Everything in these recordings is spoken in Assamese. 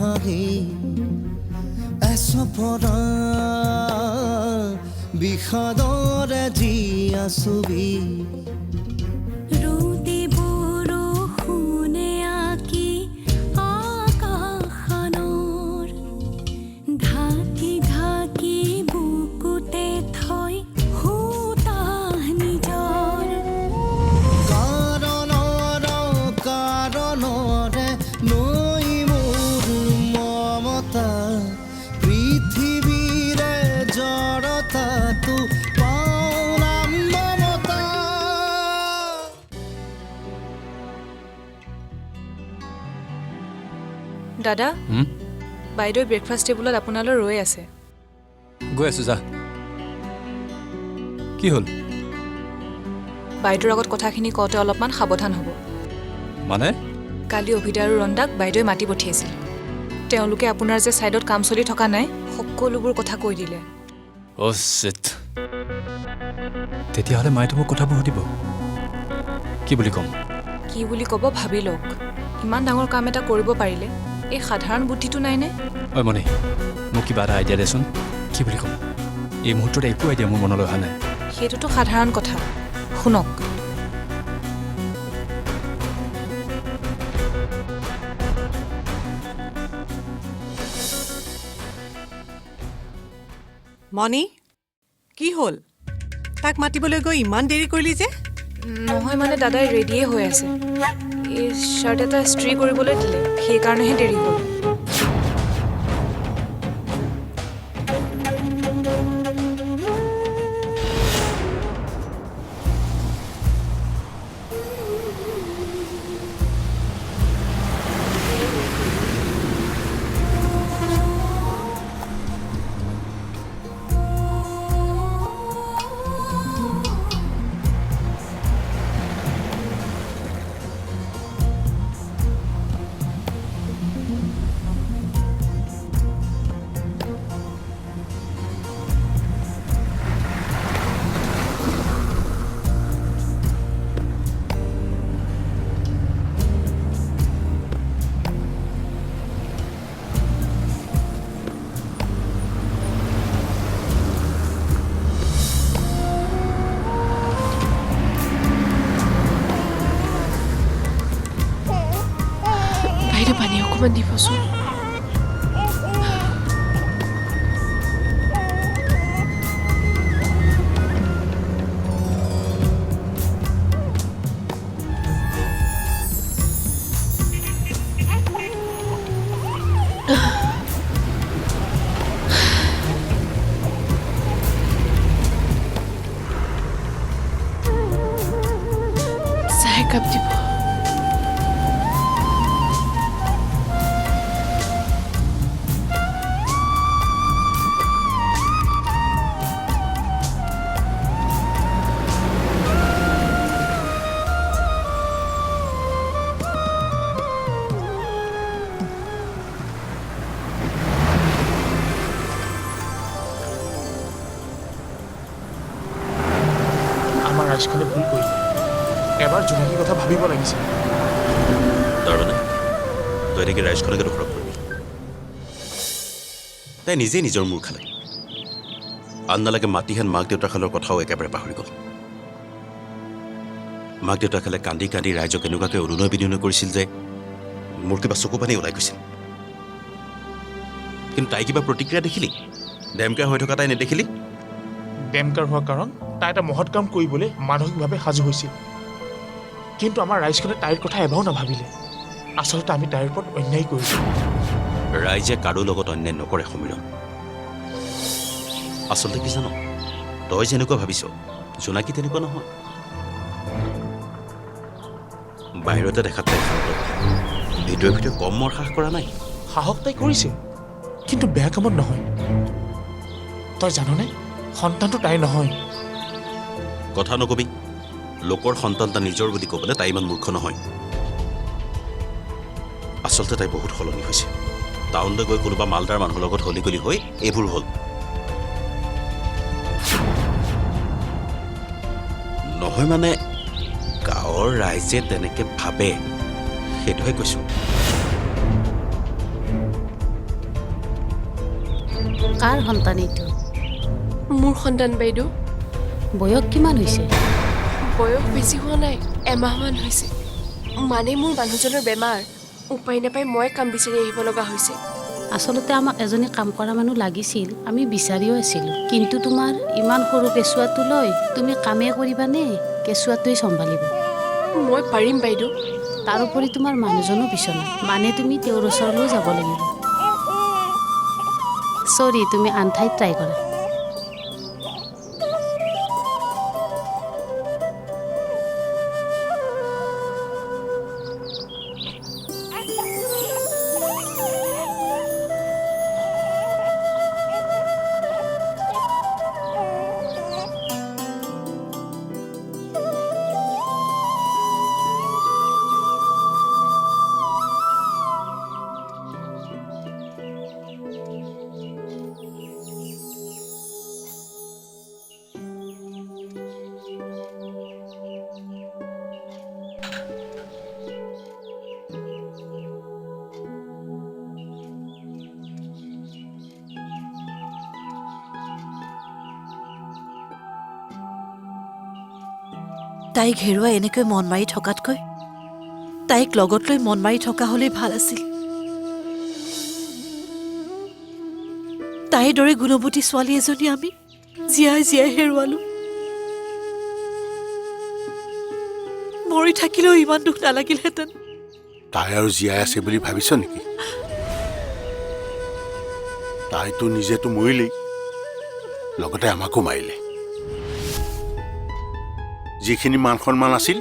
হাঁহি এচপৰা বিষাদৰে জীয়া ছবি দাদা বাইদেউ ব্ৰেকফাষ্ট টেবুলত আপোনালৈ ৰৈ আছে গৈ আছো যা কি হ'ল বাইদেউৰ আগত কথাখিনি কওঁতে অলপমান সাৱধান হ'ব মানে কালি অভিদা আৰু ৰন্দাক বাইদেৱে মাতি পঠিয়াইছিল তেওঁলোকে আপোনাৰ যে ছাইডত কাম চলি থকা নাই সকলোবোৰ কথা কৈ দিলে অ' শিট তেতিয়াহ'লে মায়েতো মোক কথাবোৰ সুধিব কি বুলি ক'ম কি বুলি ক'ব ভাবি লওক ইমান ডাঙৰ কাম এটা কৰিব পাৰিলে এই সাধাৰণ বুদ্ধিটো নাইনে ঐ মণি মোক কিবা এটা আইডিয়া দেচোন কি বুলি ক'ম এই মুহূৰ্তত একো আইডিয়া মোৰ মনলৈ অহা নাই সেইটোতো সাধাৰণ কথা শুনক মণি কি হ'ল তাক মাতিবলৈ গৈ ইমান দেৰি কৰিলি যে নহয় মানে দাদাই ৰেডিয়ে হৈ আছে এই শ্বাৰ্ট এটা ইস্ত্ৰি কৰিবলৈ দিলে সেইকাৰণেহে দেৰি হ'ল পানী অকণমান দিবচোন চাহ একাপ দিব ৰাজখনে ভুল কৰিলে এবাৰ জোনাকীৰ কথা ভাবিব লাগিছিল তাৰমানে তই নেকি ৰাজখনকে দোষাৰোপ কৰিবি তাই নিজেই নিজৰ মূৰ খালে আন নালাগে মাটিহেন মাক দেউতাকালৰ কথাও একেবাৰে পাহৰি গ'ল মাক দেউতাকালে কান্দি কান্দি ৰাইজক এনেকুৱাকৈ অনুনয় বিনয় কৰিছিল যে মোৰ কিবা চকু পানী ওলাই গৈছিল কিন্তু তাই কিবা প্ৰতিক্ৰিয়া দেখিলি ডেমকাৰ হৈ থকা তাই নেদেখিলি ডেমকাৰ হোৱাৰ কাৰণ তাই এটা মহৎ কাম কৰিবলৈ মানসিকভাৱে সাজু হৈছিল কিন্তু আমাৰ ৰাইজখনে তাইৰ কথা এবাৰো নাভাবিলে আচলতে আমি তাইৰ ওপৰত অন্যায় কৰিছোঁ ৰাইজে কাৰো লগত অন্যায় নকৰে সমীৰণ আচলতে কি জানো তই যেনেকুৱা ভাবিছ জোনাকী তেনেকুৱা নহয় বাহিৰতে দেখাত তাই ভিতৰে ভিতৰে কম মৰ সাহস কৰা নাই সাহস তাই কৰিছে কিন্তু বেয়া কামত নহয় তই জাননে সন্তানটো তাই নহয় কথা নকবি লোকৰ সন্তান তা নিজৰ বুলি ক'বলৈ তাই ইমান মূৰ্খ নহয় আচলতে তাই বহুত সলনি হৈছে টাউনলৈ গৈ কোনোবা মালদাৰ মানুহৰ লগত হলি গলি হৈ এইবোৰ হ'ল নহয় মানে গাঁৱৰ ৰাইজে তেনেকে ভাবে সেইটোহে কৈছো কাৰ সন্তান এইটো? মোৰ সন্তান বাইদেউ। বয়স কিমান হৈছে? বয়স বেছি হোৱা নাই, এমাহমান হৈছে। মানে মোৰ মানুহজনৰ বেমাৰ, উপায় নাপাই মই কাম বিচাৰি আহিব লগা হৈছে। আচলতে আমাক এজনী কাম কৰা মানুহ লাগিছিল, আমি বিচাৰিও আছিলোঁ। কিন্তু তোমাৰ ইমান সৰু কেঁচুৱাটো লৈ তুমি কামেই কৰিবানে কেঁচুৱাটোৱে চম্ভালিব? মই পাৰিম বাইদেউ। তাৰোপৰি তোমাৰ মানুহজনো বিচনা, মানে তুমি তেওঁৰ ওচৰলৈও যাব লাগিব। চৰি, তুমি আন ঠাইত ট্ৰাই কৰা। তাইক হেৰুৱাই এনেকৈ মন মাৰি থকাতকৈ তাইক লগত লৈ মন মাৰি থকা হ'লেই ভাল আছিল। তাইৰ দৰে গুণৱতী ছোৱালী এজনী আমি জীয়াই জীয়াই হেৰুৱালো। মৰি থাকিলেও ইমান দুখ নালাগিলহেঁতেন। তাই আৰু জীয়াই আছে বুলি ভাবিছ নেকি? তাইতো নিজেতো মৰিলেই, লগতে আমাকো মাৰিলে। যিখিনি মান সন্মান আছিল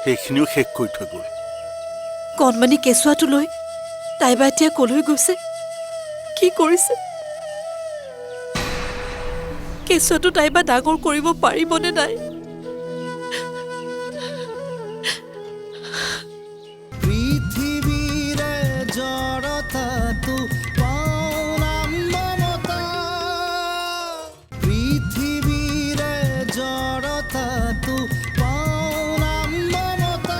সেইখিনিও শেষ কৰি থৈ গ'ল। কণমানি কেঁচুৱাটো লৈ তাই বা এতিয়া কলৈ গৈছে, কি কৰিছে? কেঁচুৱাটো তাই বা ডাঙৰ কৰিব পাৰিবনে নাই? পৃথিৱীৰে জড়তাটো পাওনাম মমতা, পৃথিৱীৰে জড়তাটো পাওনাম মমতা।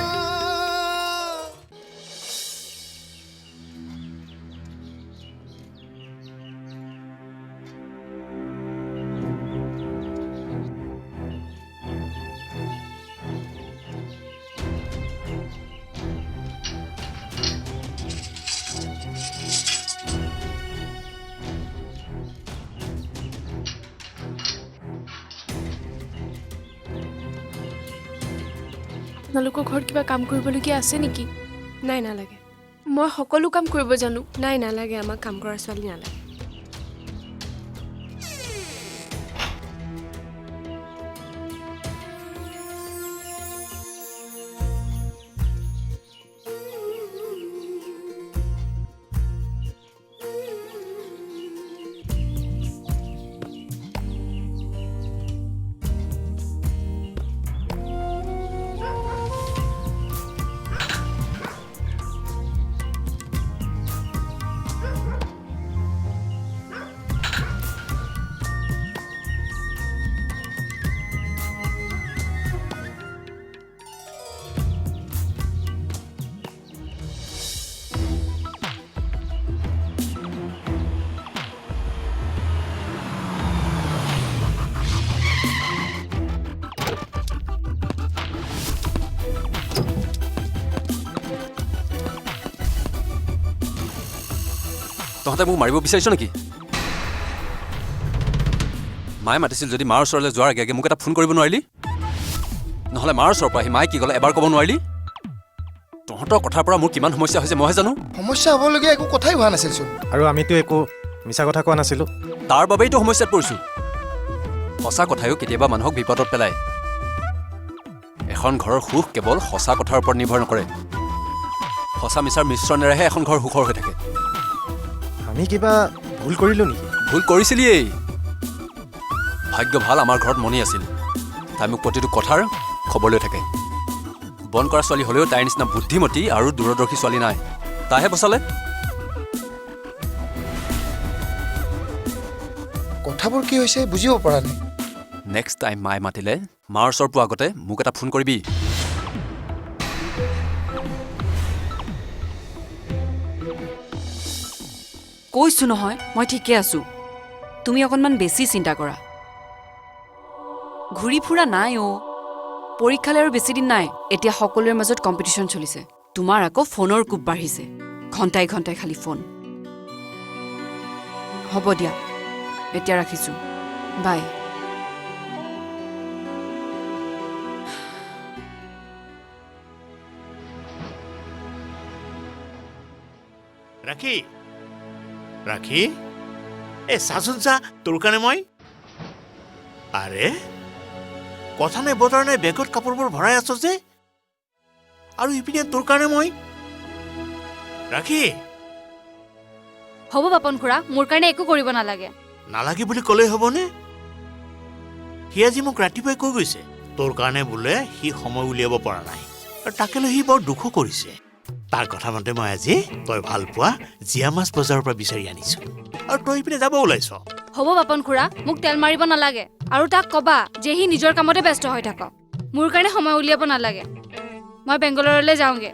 আপোনালোকৰ ঘৰত কিবা কাম কৰিবলগীয়া আছে নেকি? নাই, নালাগে। মই সকলো কাম কৰিব জানো। নাই, নালাগে, আমাক কাম কৰা ছোৱালী নালাগে। তহঁতে মোক মাৰিব বিচাৰিছ নেকি? মায়ে মাতিছিল যদি মাৰ ওচৰলৈ যোৱাৰ আগে আগে মোক এটা ফোন কৰিব নোৱাৰিলি? নহ'লে মাৰ ওচৰৰ পৰা আহি মায়ে কি ক'লে এবাৰ ক'ব নোৱাৰিলি? তহঁতৰ কথাৰ পৰা মোৰ কিমান সমস্যা হৈছে মইহে জানো। সমস্যা হ'বলগীয়া একো কথাই হোৱা নাছিলচোন। আৰু আমিতো একো মিছা কথা কোৱা নাছিলোঁ। তাৰ বাবেইতো সমস্যাত পৰিছোঁ। সঁচা কথায়ো কেতিয়াবা মানুহক বিপদত পেলায়। এখন ঘৰৰ সুখ কেৱল সঁচা কথাৰ ওপৰত নিৰ্ভৰ নকৰে। সঁচা মিছাৰ মিশ্ৰণেৰেহে এখন ঘৰ সুখৰ হৈ থাকে। আমি কিবা ভুল কৰিলোঁ নেকি? ভুল কৰিছিলিয়েই। ভাগ্য ভাল আমাৰ ঘৰত মণি আছিল। তাই মোক প্ৰতিটো কথাৰ খবৰ লৈ থাকে। বন কৰা ছোৱালী হ'লেও তাইৰ নিচিনা বুদ্ধিমতী আৰু দূৰদৰ্শী ছোৱালী নাই। তাইহে বচালে। কথাবোৰ কি হৈছে বুজিব পৰা নাই। নেক্সট টাইম মায়ে মাতিলে মাৰ ওচৰ পোৱাৰ আগতে মোক এটা ফোন কৰিবি। কৈছো নহয় মই ঠিকে আছো। তুমি অকণমান বেছি চিন্তা কৰা ঘূৰি ফুৰা নাই পৰীক্ষালৈ আৰু বেছি দিন নাই এতিয়া সকলোৰে মাজত কম্পিটিশ্যন চলিছে তোমাৰ আকৌ ফোনৰ কোব বাঢ়িছে ঘণ্টাই ঘণ্টাই খালি ফোন হ'ব দিয়া এতিয়া ৰাখিছোঁ বাই ৰাখি ৰাখি এ চাচোন চা তোৰ কাৰণে মই আৰে কথা নাই বতৰা নাই বেগত কাপোৰবোৰ ভৰাই আছ যে আৰু ইপিনে তোৰ কাৰণে মই ৰাখি হ'ব বাপন খুৰা মোৰ কাৰণে একো কৰিব নালাগে নালাগে বুলি ক'লেই হ'বনে সি আজি মোক ৰাতিপুৱাই কৈ গৈছে তোৰ কাৰণে বোলে সি সময় উলিয়াব পৰা নাই আৰু তাকে লৈ সি বৰ দুখো কৰিছে তাৰ কথা মতে মই আজি তই ভাল পোৱা জীয়া মাছ বজাৰৰ পৰা বিচাৰি আনিছো আৰু তই ইপিনে যাব ওলাইছ হ'ব বাপন খুৰা মোক তেল মাৰিব নালাগে আৰু তাক কবা যে সি নিজৰ কামতে ব্যস্ত হৈ থাকক মোৰ কাৰণে সময় উলিয়াব নালাগে মই বেংগলৰলৈ যাওঁগে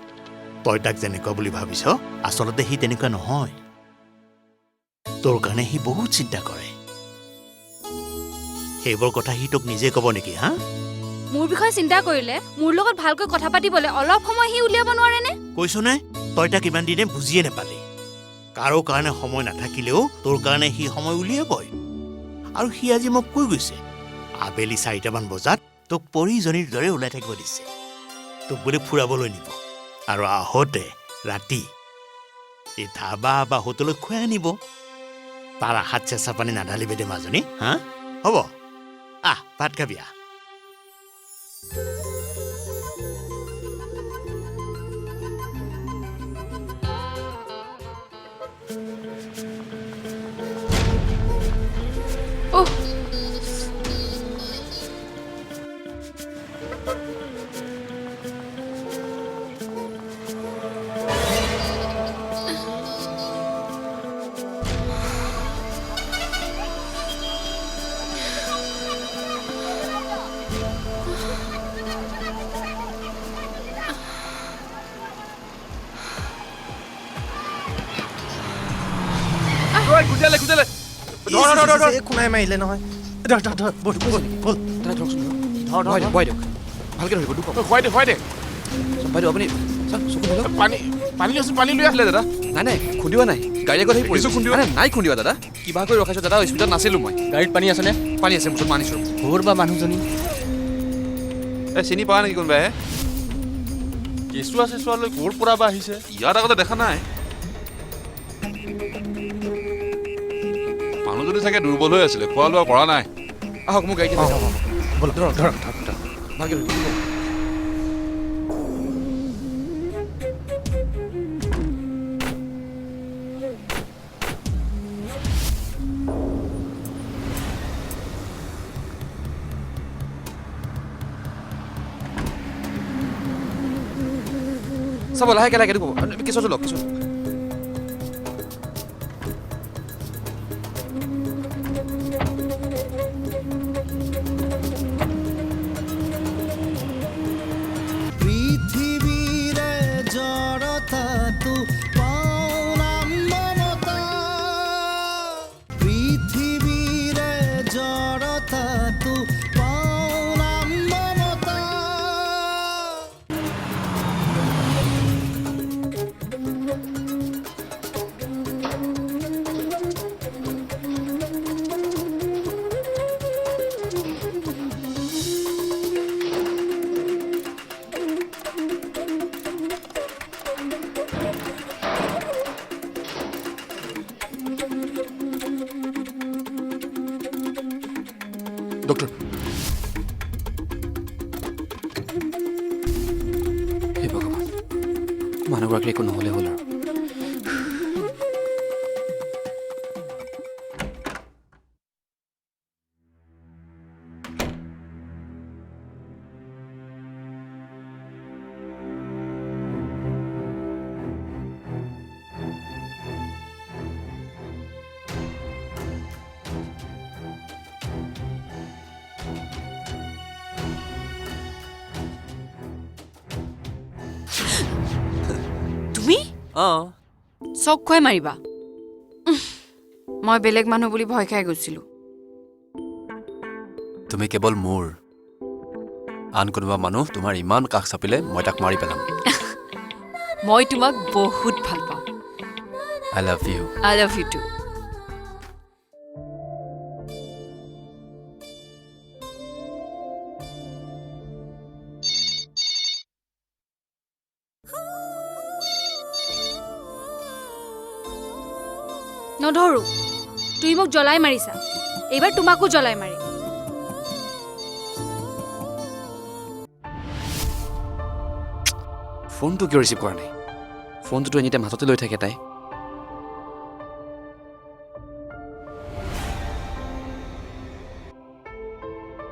তই তাক যেনেকুৱা বুলি ভাবিছ আচলতে সি তেনেকুৱা নহয় তোৰ কাৰণে সি বহুত চিন্তা কৰে সেইবোৰ কথা সি তোক নিজে ক'ব নেকি হা মোৰ বিষয়ে চিন্তা কৰিলে মোৰ লগত ভালকৈ কথা পাতিবলৈ অলপ সময় সি উলিয়াব নোৱাৰেনে কৈছো নে তই তাক ইমান দিনে বুজিয়ে নাপালি কাৰো কাৰণে সময় নাথাকিলেও তোৰ কাৰণে সি সময় উলিয়াবই আৰু সি আজি মোক কৈ গৈছে আবেলি 4টামান বজাত তোক পৰিজনীৰ দৰে ওলাই থাকিব দিছে তোক বোলে ফুৰাবলৈ নিব আৰু আহোঁতে ৰাতি এই ধাবা বা হোটেলত খুৱাই আনিব তাৰ আশাত চেঁচা পানী নাঢালিবি দে মাজনী হা হ'ব আহ ভাত খাবি আহ একো নাই মাৰিলে নহয় ধৰ ধৰ ধৰ বল বল ভালকে ধৰিব দুখ খুৱাই দে বাইদেউ আপুনি চকু মেলক পানী লৈছো পানী লৈ আহিলে দাদা নাই খুন্দিওৱা নাই গাড়ী আগত আহি পৰিছোঁ নাই খুন্দিওৱা দাদা কিবা কৰি ৰখাইছোঁ দাদা হস্পিটেলত নাছিলোঁ মই গাড়ীত পানী আছেনে পানী আছে মুঠত মানিছোঁ ঘৰ বা মানুহজনী এই চিনি পোৱা নেকি কোনোবাই কেঁচুৱা চেঁচুৱা লৈ ক'ৰ পৰা বা আহিছে ইয়াত আগতে দেখা নাই মানুহজনী চাগে দুৰ্বল হৈ আছিলে খোৱা লোৱা কৰা নাই আহক মোক গাড়ীত ব'লক ধৰক ধৰক ভালকে ধৰিব চাব লাহেকে লাহেকে দেখুৱাব কেঁচুৱাটো লওক কেঁচুৱাটো পৃথিৱীৰে জড়তাটো পাওনাম মমতা পৃথিৱীৰে জড়তাটো পাওনাম মমতা ডক্টৰ হে ভগৱান মানুহগৰাকীৰ একো নহ'লে হ'ল আৰু তুমি অঁ চক খুৱাই মাৰিবা মই বেলেগ মানুহ বুলি ভয় খাই গৈছিলোঁ। তুমি কেৱল মোৰ, আন কোনোবা মানুহ তোমাৰ ইমান কাষ চাপিলে মই তাক মাৰি পেলাম। মই তোমাক বহুত ভাল পাওঁ। I love you. I love you too. নধৰো, তুমি মোক জ্বলাই মাৰিছা, এইবাৰ তোমাকো জ্বলাই মাৰিম। ফোনটো কিয় ৰিচিভ কৰা নাই? ফোনটোতো এনিটাইম হাততে লৈ থাকে তাই।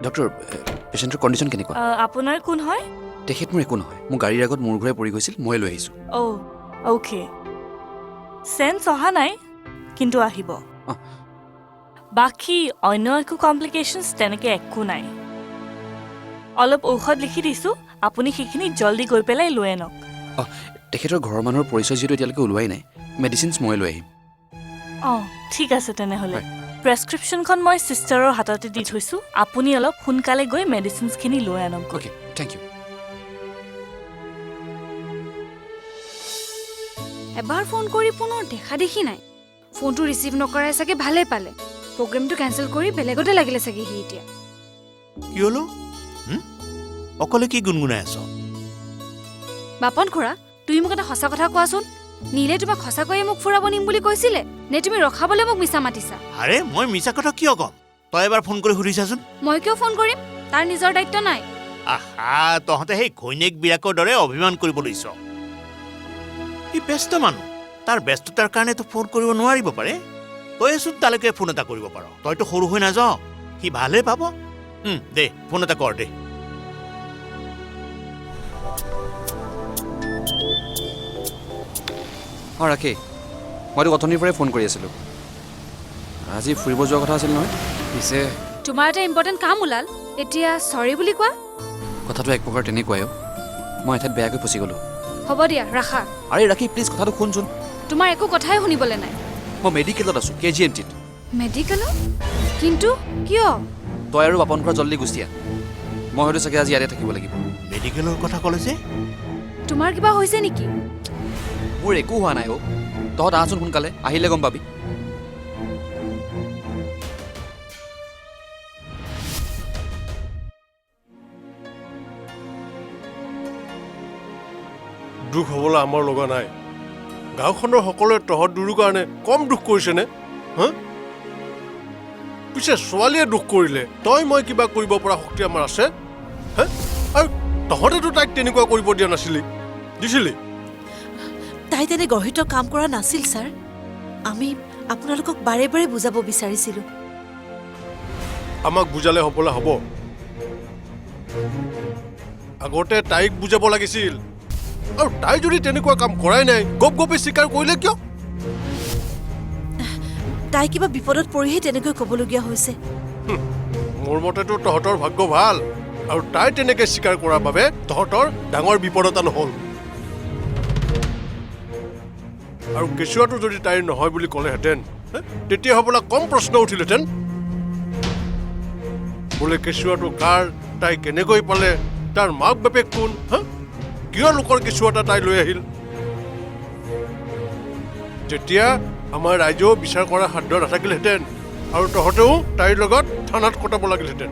ডক্টৰ, পেচেণ্টৰ কণ্ডিশ্যন কেনেকুৱা? আপোনাৰ কোন হয়? তেখেত মোৰ একো নহয়, মোৰ গাড়ীৰ আগত মূৰ ঘূৰাই পৰি গৈছিল, মই লৈ আহিছোঁ। অ'কে, চেন্স অহা নাই কিন্তু আহিব। অহ। বাকী অন্য একো কমপ্লিকেশ্যনছ তেনেকৈ একো নাই। অলপ ঔষধ লিখি দিছোঁ, আপুনি সেইখিনি জল্দি গৈ পেলাই লৈ আনক। তেখেতৰ ঘৰৰ মানুহৰ পৰিচয় যিহেতু এতিয়ালৈকে ওলোৱাই নাই, মেডিচিনছ মই লৈ আহিম। অঁ ঠিক আছে তেনেহ'লে। প্ৰেছক্ৰিপশ্যনখন মই ছিষ্টাৰৰ হাততে দি থৈছোঁ, আপুনি অলপ সোনকালে গৈ মেডিচিনছখিনি লৈ আনক। Okay, thank you. এবাৰ ফোন কৰি পুনৰ দেখা দেখি নাই। ফোনটো ৰিচিভ নকৰাই চাগে ভালে পালে। প্ৰগ্ৰেমটো কেঞ্চেল কৰি বেলেগতে লাগিলে চাগে সি এতিয়া। কি হলো? অকলে কি গুণগুণাই আছ? বাপন খুৰা, তুমি মোক এটা সঁচা কথা কোৱাচোন। নীলে তোমাক সঁচাকৈয়ে মোক ফুৰাব নিম বুলি কৈছিলে নে তুমি ৰখাবলৈ মোক মিছা মাতিছা? আৰে মই মিছা কথা কিয় ক'ম? তই এবাৰ ফোন কৰি সুধিছাচোন। মই কিয় ফোন কৰিম? তাৰ নিজৰ দায়িত্ব নাই। আহা, তহঁতে সেই ঘৈণীয়েক বিৰাকৰ দৰে অভিমান কৰিব লৈছ। সি ব্যস্ত মানুহ, তাৰ ব্যস্ততাৰ কাৰণেতো ফোন কৰিব নোৱাৰিব পাৰে। তইচোন তালৈকে ফোন এটা কৰিব পাৰ। তইতো সৰু হৈ নাযাৱ, সি ভালহে পাব। দে ফোন এটা কৰ দে। অঁ ৰাখি, মইতো অথনিৰ পৰাই ফোন কৰি আছিলোঁ। আজি ফুৰিব যোৱা কথা আছিল নহয়, পিছে তোমাৰ এটা ইম্পৰ্টেণ্ট কাম ওলাল, এতিয়া চৰি বুলি কোৱা। কথাটো এক প্ৰকাৰ তেনেকুৱাই। মই এঠাইত বেয়াকৈ ফচি গ'লোঁ। হ'ব দিয়া, ৰাখা। আৰে ৰাখি প্লিজ, কথাটো শুনচোন। তোমাৰ একো কথাই শুনিবলৈ নাই। মই মেডিকেলত আছোঁ, KGMTত। মেডিকেলত? কিন্তু কিয়? তই আৰু বাপন ঘৰ জল্দি গুচি আহ। মই হয়তো চাগে আজি ইয়াতে থাকিব লাগিব। মেডিকেলৰ কথা ক'লে যে? তোমাৰ কিবা হৈছে নেকি? মোৰ একো হোৱা নাই। তহঁত আহচোন সোনকালে, আহিলে গম পাবি। দুখ হ'বলৈ আমাৰ লগা নাই। গাঁওখনৰ সকলোৱে তহঁত দুয়োৰ কাৰণে কম দুখ কৰিছেনে? হা? পিছে ছোৱালীয়ে দুখ কৰিলে তই মই কিবা কৰিব পৰা শক্তি আমাৰ আছে? হা? আৰু তহঁতেতো তাইক তেনেকুৱা কৰিব দিয়া নাছিলি, দিছিলি? তাই তেনে গৰ্হিত কাম কৰা নাছিল ছাৰ। আমি আপোনালোকক বাৰে বাৰে বুজাব বিচাৰিছিলোঁ। আমাক বুজালে হ'বলৈ হ'ব। আগতে তাইক বুজাব লাগিছিল। আৰু তাই যদি তেনেকুৱা কাম কৰাই নাই, গপগপে স্বীকাৰ কৰিলে কিয়? তাই কিবা বিপদত পৰিহে তেনেকৈ ক'বলগীয়া হৈছে। মোৰ মতেতো তহঁতৰ ভাগ্য ভাল, আৰু তাই তেনেকৈ স্বীকাৰ কৰাৰ বাবে তহঁতৰ ডাঙৰ বিপদ এটা নহ'ল। আৰু কেঁচুৱাটো যদি তাইৰ নহয় বুলি ক'লেহেঁতেন, তেতিয়া হ'বলা কম প্ৰশ্ন উঠিলহেঁতেন। বোলে কেঁচুৱাটো কাৰ, তাই কেনেকৈ পালে, তাৰ মাক বাপেক কোন, কিয় লোকৰ কেঁচুৱা এটা তাই লৈ আহিল? তেতিয়া আমাৰ ৰাইজেও বিচাৰ কৰাৰ সাধ্য নাথাকিলহেঁতেন, আৰু তহঁতেও তাইৰ লগত থানাত কটাব লাগিলহেঁতেন।